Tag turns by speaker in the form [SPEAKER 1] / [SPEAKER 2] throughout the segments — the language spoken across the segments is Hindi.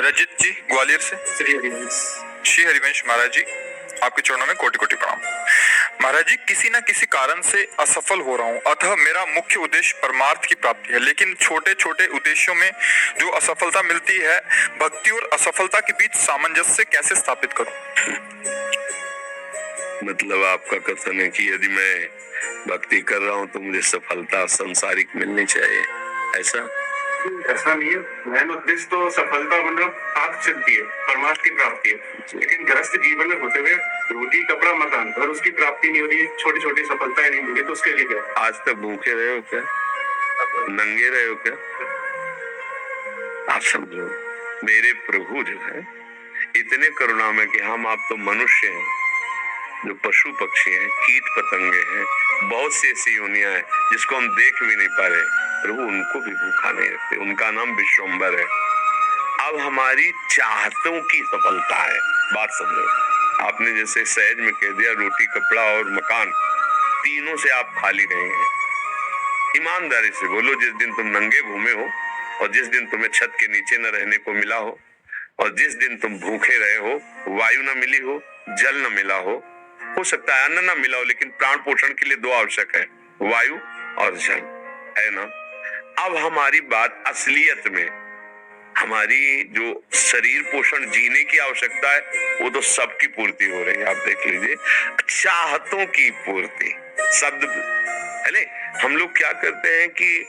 [SPEAKER 1] रजित जी ग्वालियर से। श्री हरिवंश महाराज जी, आपके चरणों में कोटि कोटि प्रणाम। महाराज जी, किसी न किसी कारण से असफल हो रहा हूँ, अतः मेरा मुख्य उद्देश्य परमार्थ की प्राप्ति है, लेकिन छोटे छोटे उद्देश्यों में जो असफलता मिलती है, भक्ति और असफलता के बीच सामंजस्य कैसे स्थापित करूं?
[SPEAKER 2] मतलब आपका कथन है कि यदि मैं भक्ति कर रहा हूँ तो मुझे सफलता सांसारिक मिलनी चाहिए, ऐसा
[SPEAKER 3] नहीं है। मेन उद्देश्य तो सफलता मतलब आग चलती है, परमार्थ की प्राप्ति है, लेकिन ग्रस्त जीवन में होते हुए रोटी कपड़ा मकान और उसकी प्राप्ति नहीं हो रही है, छोटी छोटी सफलताएं नहीं मिली, तो उसके लिए क्या?
[SPEAKER 2] आज तक भूखे रहे हो क्या? नंगे रहे हो क्या? आप समझो, मेरे प्रभु जो है इतने करुणामय कि हम आप तो मनुष्य हैं, जो पशु पक्षी हैं, कीट पतंगे हैं, बहुत सी ऐसी योनियां हैं जिसको हम देख भी नहीं पा रहे, प्रभु उनको भी भूखा नहीं रखते। उनका नाम विश्वम्बर है। अब हमारी चाहतों की सफलता है। बात समझो, आपने जैसे सहज में कह दिया रोटी कपड़ा और मकान, तीनों से आप खाली नहीं हैं। ईमानदारी से बोलो, जिस दिन तुम नंगे घूमे हो और जिस दिन तुम्हें छत के नीचे न रहने को मिला हो और जिस दिन तुम भूखे रहे हो, वायु न मिली हो, जल न मिला हो सकता है अन्न न मिला हो, लेकिन प्राण पोषण के लिए दो आवश्यक है, वायु और जल, है ना? अब हमारी बात असलियत में, हमारी जो शरीर पोषण जीने की आवश्यकता है वो तो सबकी पूर्ति हो रही है। आप देख लीजिए, चाहतों की पूर्ति शब्द पहले हम लोग क्या करते हैं कि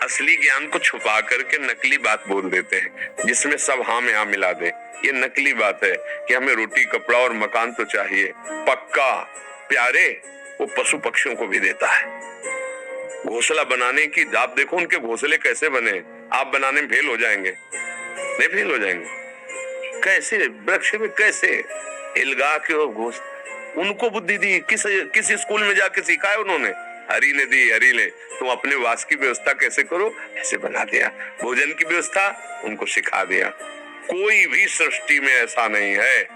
[SPEAKER 2] असली ज्ञान को छुपा करके नकली बात बोल देते हैं, जिसमें सब हाँ में हाँ मिला दे। ये नकली बात है कि हमें रोटी कपड़ा और मकान तो चाहिए, पक्का प्यारे वो पशु पक्षियों को भी देता है। घोंसला बनाने की, आप देखो उनके घोंसले कैसे बने, आप बनाने में फेल हो जाएंगे, नहीं फेल हो जाएंगे? कैसे वृक्ष में कैसे हिलगा के वो घोंस, उनको बुद्धि दी, किस स्कूल में जाके सीखा है उन्होंने? हरि ने दी, हरि ले, तुम अपने वास की व्यवस्था कैसे करो, ऐसे बना दिया। भोजन की व्यवस्था उनको सिखा दिया। कोई भी सृष्टि में ऐसा नहीं है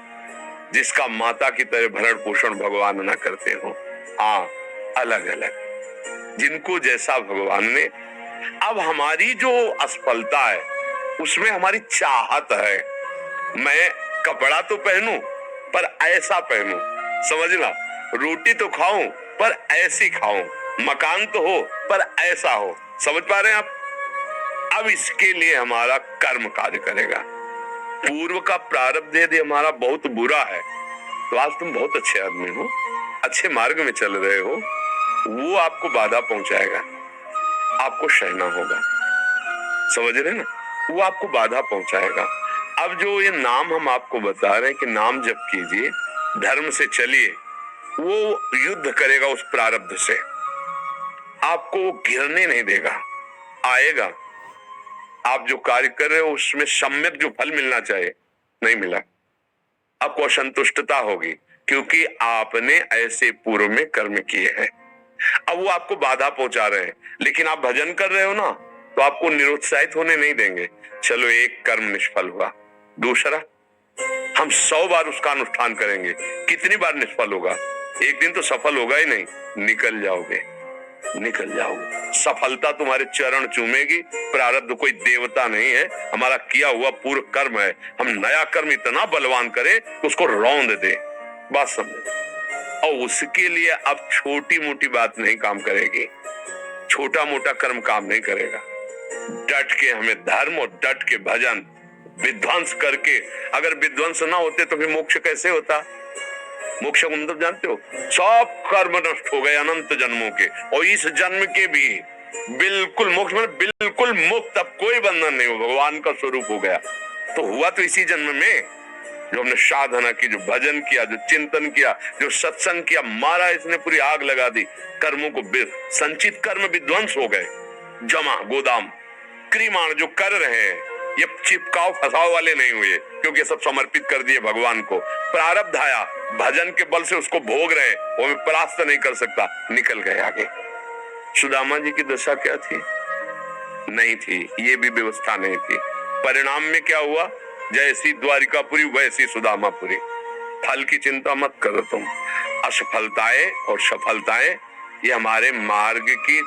[SPEAKER 2] जिसका माता की तरह भरण पोषण भगवान ना करते हो। हाँ, अलग अलग जिनको जैसा भगवान ने। अब हमारी जो असफलता है उसमें हमारी चाहत है, मैं कपड़ा तो पहनूं पर ऐसा पहनूं, समझना, रोटी तो खाऊं पर ऐसी खाऊं, मकान तो हो पर ऐसा हो। समझ पा रहे हैं आप? अब इसके लिए हमारा कर्म कार्य करेगा। पूर्व का प्रारब्ध यदि हमारा बहुत बुरा है तो आज तुम बहुत अच्छे आदमी हो, अच्छे मार्ग में चल रहे हो, वो आपको बाधा पहुंचाएगा, आपको सहना होगा। समझ रहे ना? वो आपको बाधा पहुंचाएगा। अब जो ये नाम हम आपको बता रहे हैं कि नाम जप कीजिए, धर्म से चलिए, वो युद्ध करेगा उस प्रारब्ध से, आपको गिरने नहीं देगा, आएगा। आप जो कार्य कर रहे हो उसमें सम्यक जो फल मिलना चाहिए नहीं मिला, आपको असंतुष्टता होगी, क्योंकि आपने ऐसे पूर्व में कर्म किए हैं। अब वो आपको बाधा पहुंचा रहे हैं, लेकिन आप भजन कर रहे हो ना, तो आपको निरुत्साहित होने नहीं देंगे। चलो, एक कर्म निष्फल हुआ, दूसरा हम 100 बार उसका अनुष्ठान करेंगे, कितनी बार निष्फल होगा? एक दिन तो सफल होगा ही नहीं, निकल जाओगे, निकल जाओगे। सफलता तुम्हारे चरण चूमेगी। प्रारब्ध कोई देवता नहीं है, हमारा किया हुआ पूर्व कर्म है। हम नया कर्म इतना बलवान करें कि उसको रौंद दे। बात समझो। और उसके लिए अब छोटी मोटी बात नहीं काम करेगी, छोटा मोटा कर्म काम नहीं करेगा। डट के हमें धर्म और डट के भजन विध्वंस करके, अगर विध्वंस ना होते तो फिर मोक्ष कैसे होता? मोक्ष मतलब जानते हो, सब कर्म नष्ट हो गए अनंत जन्मों के, और इस जन्म के भी बिल्कुल मोक्ष मतलब बिल्कुल मुक्त, अब कोई बंधन नहीं हो, भगवान का स्वरूप हो गया। तो हुआ तो इसी जन्म में, जो हमने साधना की, जो भजन किया, जो चिंतन किया, जो सत्संग किया, मारा इसने पूरी आग लगा दी। कर्मों को संचित कर्म विध्वंस हो गए, जमा गोदाम क्रीमाण जो कर रहे हैं, ये चिपकाव फसाव वाले नहीं हुए, क्योंकि सब समर्पित कर दिए भगवान को। प्रारब्ध आया, भजन के बल से उसको भोग रहे, वो मैं परास्त नहीं कर सकता, निकल गए आगे। सुदामा जी की दशा क्या थी? नहीं थी, ये भी व्यवस्था नहीं थी। परिणाम में क्या हुआ? जैसी द्वारिकापुरी वैसी सुदामापुरी। फल की चिंता मत करो तुम। असफलताएं और सफलताएं ये हमारे मार्ग की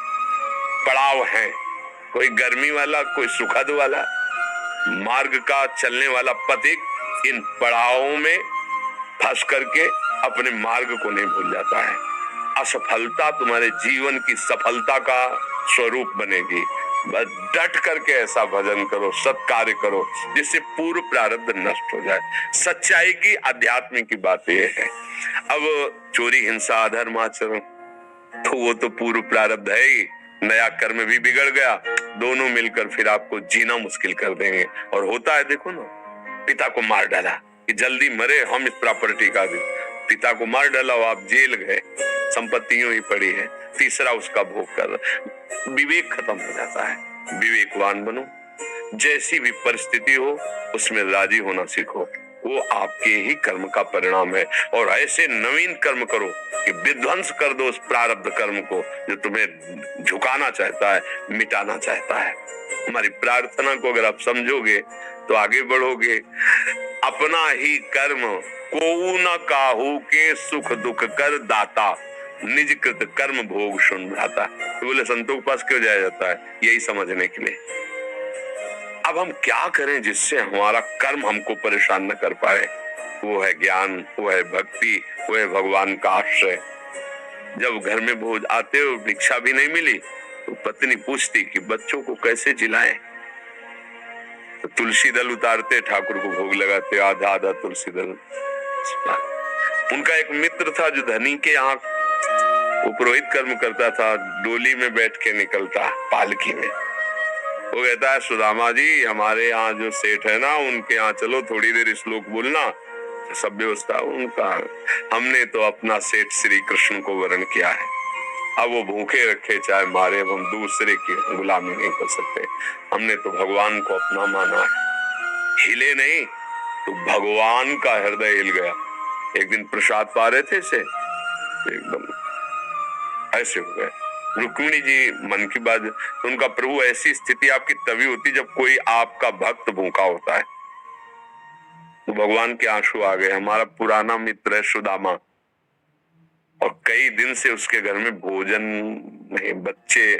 [SPEAKER 2] पड़ाव हैं, कोई गर्मी वाला, कोई सुखद वाला। मार्ग का चलने वाला पथिक इन पड़ावों में फंस करके अपने मार्ग को नहीं भूल जाता है। असफलता तुम्हारे जीवन की सफलता का स्वरूप बनेगी। बस डट करके ऐसा भजन करो, सत्कार्य करो जिससे पूर्व प्रारब्ध नष्ट हो जाए। सच्चाई की, आध्यात्म की बात यह है। अब चोरी, हिंसा, अधर्म आचरण तो वो तो पूर्व प्रारब्ध है ही, नया कर्म भी बिगड़ गया, दोनों मिलकर फिर आपको जीना मुश्किल कर देंगे। और होता है, देखो ना, पिता को मार डाला कि जल्दी मरे हम इस प्रॉपर्टी का भी, पिता को मार डाला और आप जेल गए, संपत्ति यूं ही पड़ी है, तीसरा उसका भोग कर, विवेक खत्म हो जाता है। विवेकवान बनो, जैसी भी परिस्थिति हो उसमें राजी होना सीखो, वो आपके ही कर्म का परिणाम है। और ऐसे नवीन कर्म करो कि विध्वंस कर दो उस प्रारब्ध कर्म को जो तुम्हें झुकाना चाहता है, मिटाना चाहता है। हमारी प्रार्थना को अगर आप समझोगे तो आगे बढ़ोगे। अपना ही कर्म कोऊ न काहू के सुख दुख कर दाता, निज कृत कर्म भोग सुन भ्राता। तो बोले संतों के पास क्यों जाया जाता है? यही समझने के लिए। अब हम क्या करें जिससे हमारा कर्म हमको परेशान न कर पाए? वो है ज्ञान, वो है भक्ति, वो है भगवान का आश्रय। जब घर में भोज आते हो, भिक्षा भी नहीं मिली तो पत्नी पूछती कि बच्चों को कैसे जिलाएं? तो तुलसी दल उतारते, ठाकुर को भोग लगाते, आधा आधा तुलसी दल। उनका एक मित्र था जो धनी के यहाँ वो पुरोहित कर्म करता था, डोली में बैठ के निकलता, पालकी में। वो कहता है, सुदामा जी हमारे यहाँ जो सेठ है ना, उनके यहाँ चलो, थोड़ी देर श्लोक बोलना। सब व्यवस्था उनका, हमने तो अपना सेठ श्री कृष्ण को वरण किया है, अब वो भूखे रखे चाहे मारे, अब हम दूसरे की गुलामी नहीं कर सकते। हमने तो भगवान को अपना माना है। हिले नहीं तो भगवान का हृदय हिल गया। एक दिन प्रसाद पा रहे थे से एकदम ऐसे हो गए। रुक्मिणी जी मन की बात, तो उनका प्रभु ऐसी स्थिति आपकी तभी होती जब कोई आपका भक्त भूखा होता है। तो भगवान के आंसू आ गए। हमारा पुराना मित्र है सुदामा, और कई दिन से उसके घर में भोजन नहीं, बच्चे।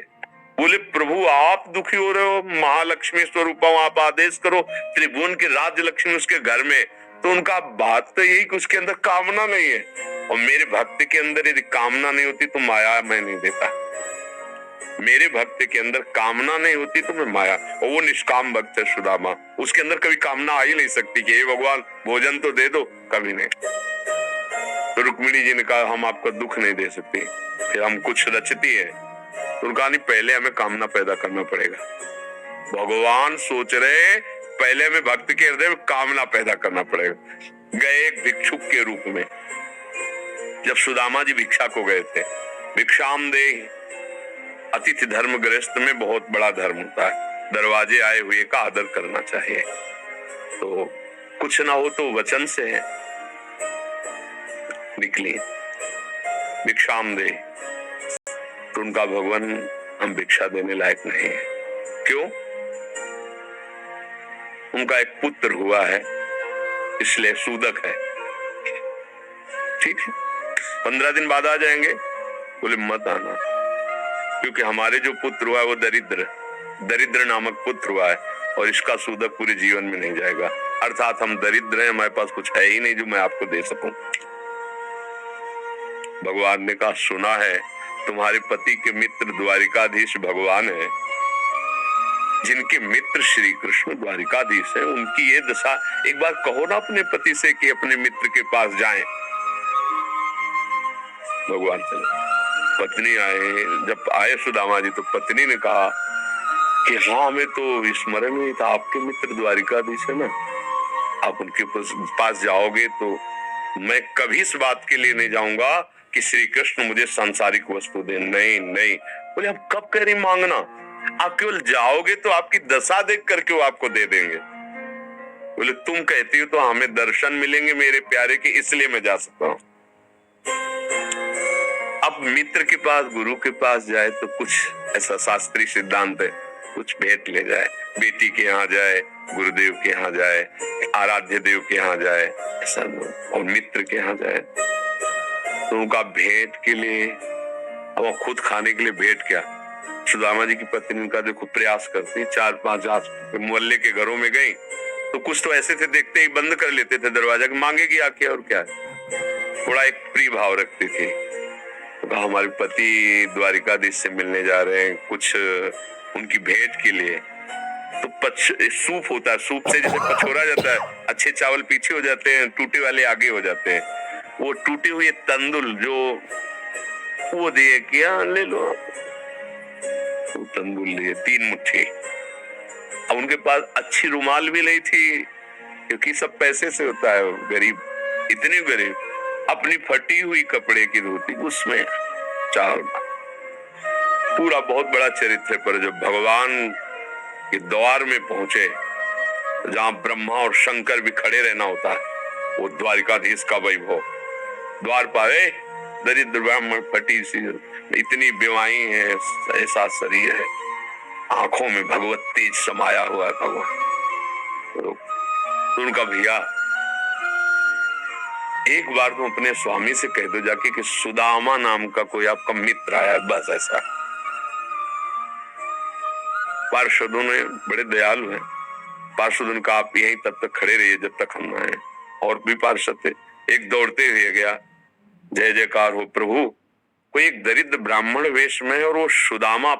[SPEAKER 2] बोले प्रभु आप दुखी हो रहे हो, महालक्ष्मी स्वरूप आप आदेश करो, त्रिभुवन की राज्य लक्ष्मी उसके घर में। तो उनका बात तो यही कि उसके अंदर कामना नहीं है, और मेरे भक्त के अंदर यदि कामना नहीं होती तो माया मैं नहीं देता। मेरे भक्त के अंदर कामना नहीं होती तो मैं माया, और वो निष्काम भक्त है सुदामा, उसके अंदर कभी कामना आ ही नहीं सकती कि हे भगवान भोजन तो दे दो, कभी नहीं। तो रुक्मिणी जी ने कहा हम आपका दुख नहीं दे सकते, फिर हम कुछ रचती है। तो उनका नहीं, पहले हमें कामना पैदा करना पड़ेगा। भगवान सोच रहे पहले हमें भक्त के हृदय में कामना पैदा करना पड़ेगा। गए एक भिक्षुक के रूप में, जब सुदामा जी भिक्षा को गए थे, भिक्षाम दे, अतिथि धर्म गृहस्थ में बहुत बड़ा धर्म होता है, दरवाजे आए हुए का आदर करना चाहिए। तो कुछ ना हो तो वचन से है, निकली भिक्षाम दे। तो उनका भगवान हम भिक्षा देने लायक नहीं है। क्यों? उनका एक पुत्र हुआ है, इसलिए सूदक है। ठीक है, 15 दिन बाद आ जाएंगे। बोले मत आना, क्योंकि हमारे जो पुत्र हुआ है वो दरिद्र नामक पुत्र हुआ है, और इसका सूदक पूरे जीवन में नहीं जाएगा। अर्थात हम दरिद्र हैं, हमारे पास कुछ है ही नहीं जो मैं आपको दे सकूं। भगवान ने कहा सुना है तुम्हारे पति के मित्र द्वारिकाधीश भगवान है, जिनके मित्र श्री कृष्ण द्वारिकाधीश है, उनकी ये दशा, एक बार कहो ना अपने पति से कि अपने मित्र के पास जाएं। भगवान चले, पत्नी आए, जब आए सुदामा जी तो पत्नी ने कहा कि हाँ हमें तो स्मरण नहीं था, आपके मित्र द्वारिकाधीश है ना, आप उनके पास जाओगे तो मैं कभी इस बात के लिए नहीं जाऊंगा कि श्री कृष्ण मुझे सांसारिक वस्तु दे। नहीं नहीं। बोले आप कब कह रही मांगना, आप केवल जाओगे तो आपकी दशा देख करके वो आपको दे देंगे। बोले तुम कहती हो तो हमें दर्शन मिलेंगे मेरे प्यारे के, इसलिए मैं जा सकता हूं। अब मित्र के पास, गुरु के पास जाए तो कुछ ऐसा शास्त्रीय सिद्धांत है, कुछ भेंट ले जाए, बेटी के यहाँ जाए, गुरुदेव के यहाँ जाए, आराध्य देव के यहाँ जाए, ऐसा, और मित्र के यहाँ जाए तो उनका भेंट के लिए, अब खुद खाने के लिए भेंट क्या, सुदामा जी की पत्नी उनका देखो प्रयास करती, 4-5 आस मोहल्ले के घरों में गई तो कुछ तो ऐसे थे, देखते ही बंद कर लेते थे दरवाजा कि मांगेगी आके और क्या है। थोड़ा एक प्रिय भाव रखती थी। तो हमारे पति द्वारिकाधीश से मिलने जा रहे हैं, कुछ उनकी भेंट के लिए। तो सूप होता है, सूप से जैसे पछोरा जाता है, अच्छे चावल पीछे हो जाते हैं, टूटे वाले आगे हो जाते हैं। वो टूटे हुए तंदुल जो वो दिए, क्या ले लो, वो तंदुल लिए 3 मुट्ठी। अब उनके पास अच्छी रुमाल भी नहीं थी, क्योंकि सब पैसे से होता है, गरीब, इतने गरीब। अपनी फटी हुई कपड़े की धोती, उसमें चावल। पूरा बहुत बड़ा चरित्र। पर जब भगवान के द्वार में पहुंचे, जहां ब्रह्मा और शंकर भी खड़े रहना होता है, वो द्वारिकाधीश का वैभव। द्वार पाए दरिद्र ब्राह्मण, फटी सी, इतनी बीमारी है, ऐसा शरीर है, आंखों में भगवत तेज समाया हुआ है भगवान। तो उनका भैया, एक बार तो अपने स्वामी से कह दो जाके कि सुदामा नाम का कोई आपका मित्र आया, बस ऐसा। पार्षदों ने बड़े दयालु हैं, पार्षदों ने कहा आप यहीं तब तक खड़े रहिए जब तक हम आए। और भी पार्षद थे, एक दौड़ते हुए गया, जय जयकार हो प्रभु, कोई एक दरिद्र ब्राह्मण वेश में है और वो सुदामा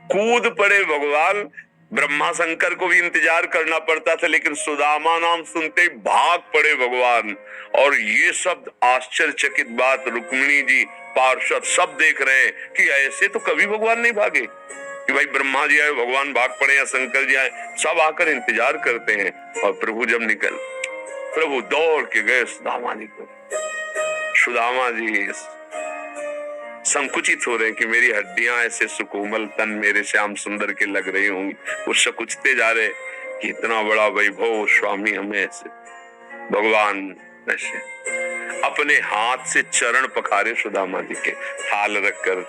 [SPEAKER 2] कूद पड़े भगवान। ब्रह्मा शंकर को भी इंतजार करना पड़ता था, लेकिन सुदामा नाम सुनते ही भाग पड़े भगवान। और ये शब्द आश्चर्यचकित बात, रुक्मिणी जी, पार्षद सब देख रहे हैं कि ऐसे तो कभी भगवान नहीं भागे कि भाई ब्रह्मा जी आए भगवान भाग पड़े या शंकर जी आए, सब आकर इंतजार करते हैं। और प्रभु जब प्रभु दौड़ के गए सुदामा जी को। सुदामा जी संकुचित हो रहे हैं कि मेरी हड्डियां ऐसे सुकोमल, तन मेरे श्याम सुंदर के लग रही होंगी। वो सकुचते जा रहे कि इतना बड़ा वैभव स्वामी हमें ऐसे। भगवान ऐसे अपने हाथ से चरण पखारे सुदामा जी के, थाल रखकर।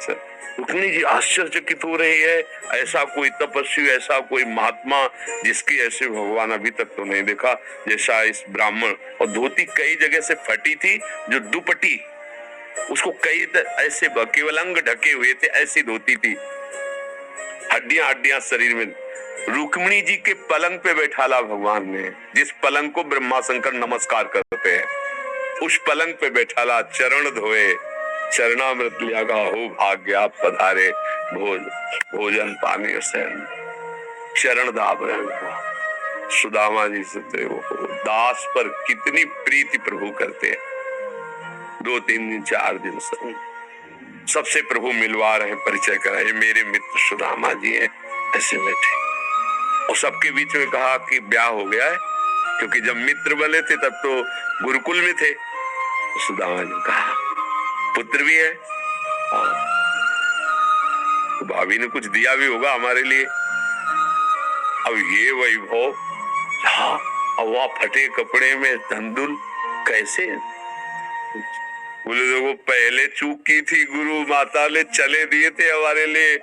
[SPEAKER 2] रुक्मिणी जी आश्चर्यचकित हो रही है, ऐसा कोई तपस्वी, ऐसा कोई महात्मा जिसकी ऐसे भगवान अभी तक तो नहीं देखा जैसा इस ब्राह्मण। और धोती कई जगह से फटी थी, जो दुपट्टी उसको कई ऐसे केवल अंग ढके हुए थे, ऐसी धोती थी, हड्डियां शरीर में। रुक्मिणी जी के पलंग पे बैठाला भगवान ने, जिस पलंग को ब्रह्मा शंकर नमस्कार करते हैं, उस पलंग पे बैठाला, चरण धोए, चरणामृत लिया, हो भाग्य आप पधारे, भोजन पानी से चरण दाब रहे। सुदामा जी से दास पर कितनी प्रीति प्रभु करते हैं। 2-3 दिन 4 दिन सबसे प्रभु मिलवा रहे, परिचय कराए, मेरे मित्र सुदामा जी हैं, ऐसे बैठे। और सबके बीच में कहा कि ब्याह हो गया है, क्योंकि जब मित्र बने थे तब तो गुरुकुल में थे। सुदामा जी कहा पुत्र भी है, तो भाभी ने कुछ दिया भी होगा हमारे लिए। अब ये वैभव, अब वहां फटे कपड़े में तंदुल कैसे? बोले देखो पहले चूक की थी, गुरु माता ने चले दिए थे हमारे लिए,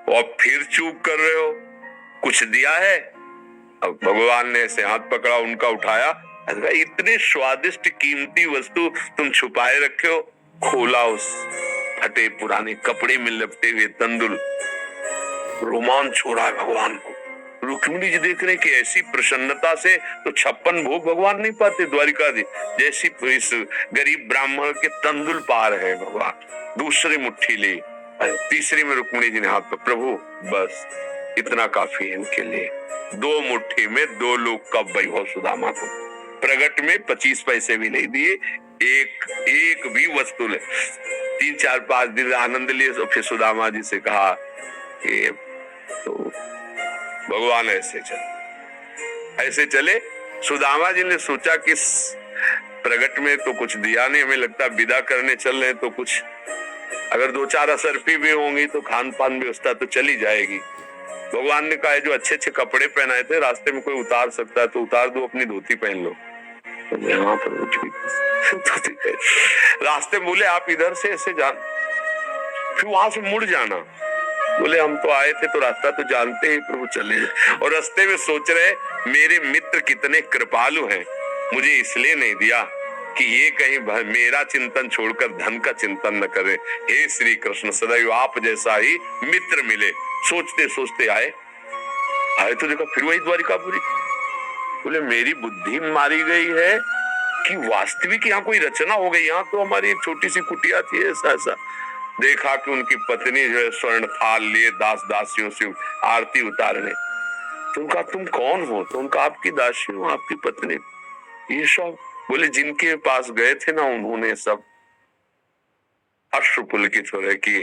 [SPEAKER 2] और फिर चूक कर रहे हो, कुछ दिया है? अब भगवान ने ऐसे हाथ पकड़ा, उनका उठाया, इतने स्वादिष्ट कीमती वस्तु तुम छुपाए रखे हो। खोला उस फटे पुराने कपड़े में लपटे हुए तंदुल, रोमांच हो रहा है भगवान को। रुक्मिणी जी देख रहे कि ऐसी प्रसन्नता से तो 56 भोग भगवान नहीं पाते द्वारिकाधीश, जैसी इस गरीब ब्राह्मण के तंदुल पा रहे हैं भगवान। दूसरी मुट्ठी ली, तीसरी में रुक्मिणी जी ने हाथ पर, प्रभु बस इतना काफी है इनके लिए। 2 मुट्ठी में 2 लोग का वैभव सुदामा को। प्रगट में 25 पैसे भी नहीं दिए, एक भी वस्तु ले। 3-4-5 दिन आनंद लिए, तो फिर सुदामा जी से कहा कि तो भगवान ऐसे चले। सुदामा जी ने सोचा कि प्रगट में तो कुछ दिया नहीं, हमें लगता विदा करने चल रहे तो कुछ अगर 2-4 असरफी भी होंगी तो खान पान व्यवस्था तो चली जाएगी। भगवान ने कहा जो अच्छे कपड़े पहनाए थे, रास्ते में कोई उतार सकता है तो उतार दो, अपनी धोती पहन लो। यहाँ पर रास्ते बोले आप इधर से ऐसे जान, फिर वहां से मुड़ जाना। बोले हम तो आए थे तो रास्ता तो जानते ही, प्रभु चले। और रास्ते में सोच रहे मेरे मित्र कितने कृपालु हैं, मुझे इसलिए नहीं दिया कि ये कहीं मेरा चिंतन छोड़कर धन का चिंतन न करे। हे श्री कृष्ण, सदैव आप जैसा ही मित्र मिले। सोचते सोचते आए तो देखा फिर वही द्वारिकापुरी। बोले मेरी बुद्धि मारी गई है कि वास्तविक यहाँ कोई रचना हो गई। यहाँ तो हमारी एक छोटी सी कुटिया थी, ऐसा ऐसा। देखा कि उनकी पत्नी जो है स्वर्ण थाल लिए दास दासियों से आरती उतारने। तो उनका तुम कौन हो? तो उनका आपकी दासी हूँ, आपकी पत्नी। ये सब बोले जिनके पास गए थे ना उन्होंने सब अश्रुपुलकित हो रहे कि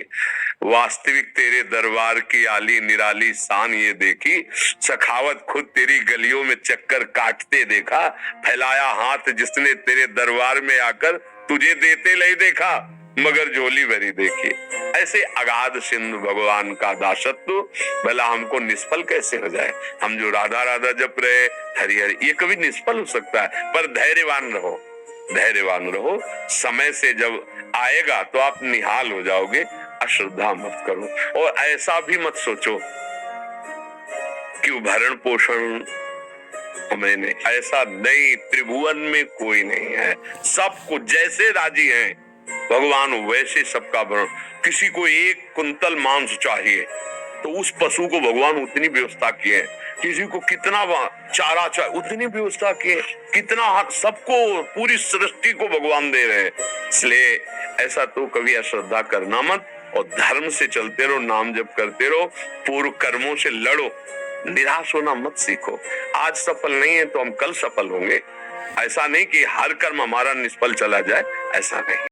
[SPEAKER 2] वास्तविक तेरे दरबार की आली निराली शान ये देखी, सखावत खुद तेरी गलियों में चक्कर काटते देखा, फैलाया हाथ जिसने तेरे दरबार में आकर तुझे देते नहीं देखा, मगर झोली भरी देखी। ऐसे अगाध सिंधु भगवान का दासत्व भला हमको निष्फल कैसे हो जाए? हम जो राधा राधा जप रहे, हरि हरि, ये कभी निष्फल हो सकता है। पर धैर्यवान रहो, धैर्यवान रहो। समय से जब आएगा तो आप निहाल हो जाओगे। अश्रद्धा मत करो और ऐसा भी मत सोचो कि भरण पोषण मैंने, ऐसा नहीं। त्रिभुवन में कोई नहीं है, सबको जैसे राजी हैं भगवान वैसे सबका भरण। किसी को 1 कुंतल मांस चाहिए तो उस पशु को भगवान उतनी व्यवस्था किए। किसी को कितना चारा चाहिए उतनी व्यवस्था किए। कितना सबको, पूरी सृष्टि को भगवान दे रहे हैं। इसलिए ऐसा तो कभी अश्रद्धा करना मत और धर्म से चलते रहो, नाम जप करते रहो, पूर्व कर्मों से लड़ो, निराश होना मत सीखो। आज सफल नहीं है तो हम कल सफल होंगे। ऐसा नहीं कि हर कर्म हमारा निष्फल चला जाए, ऐसा नहीं।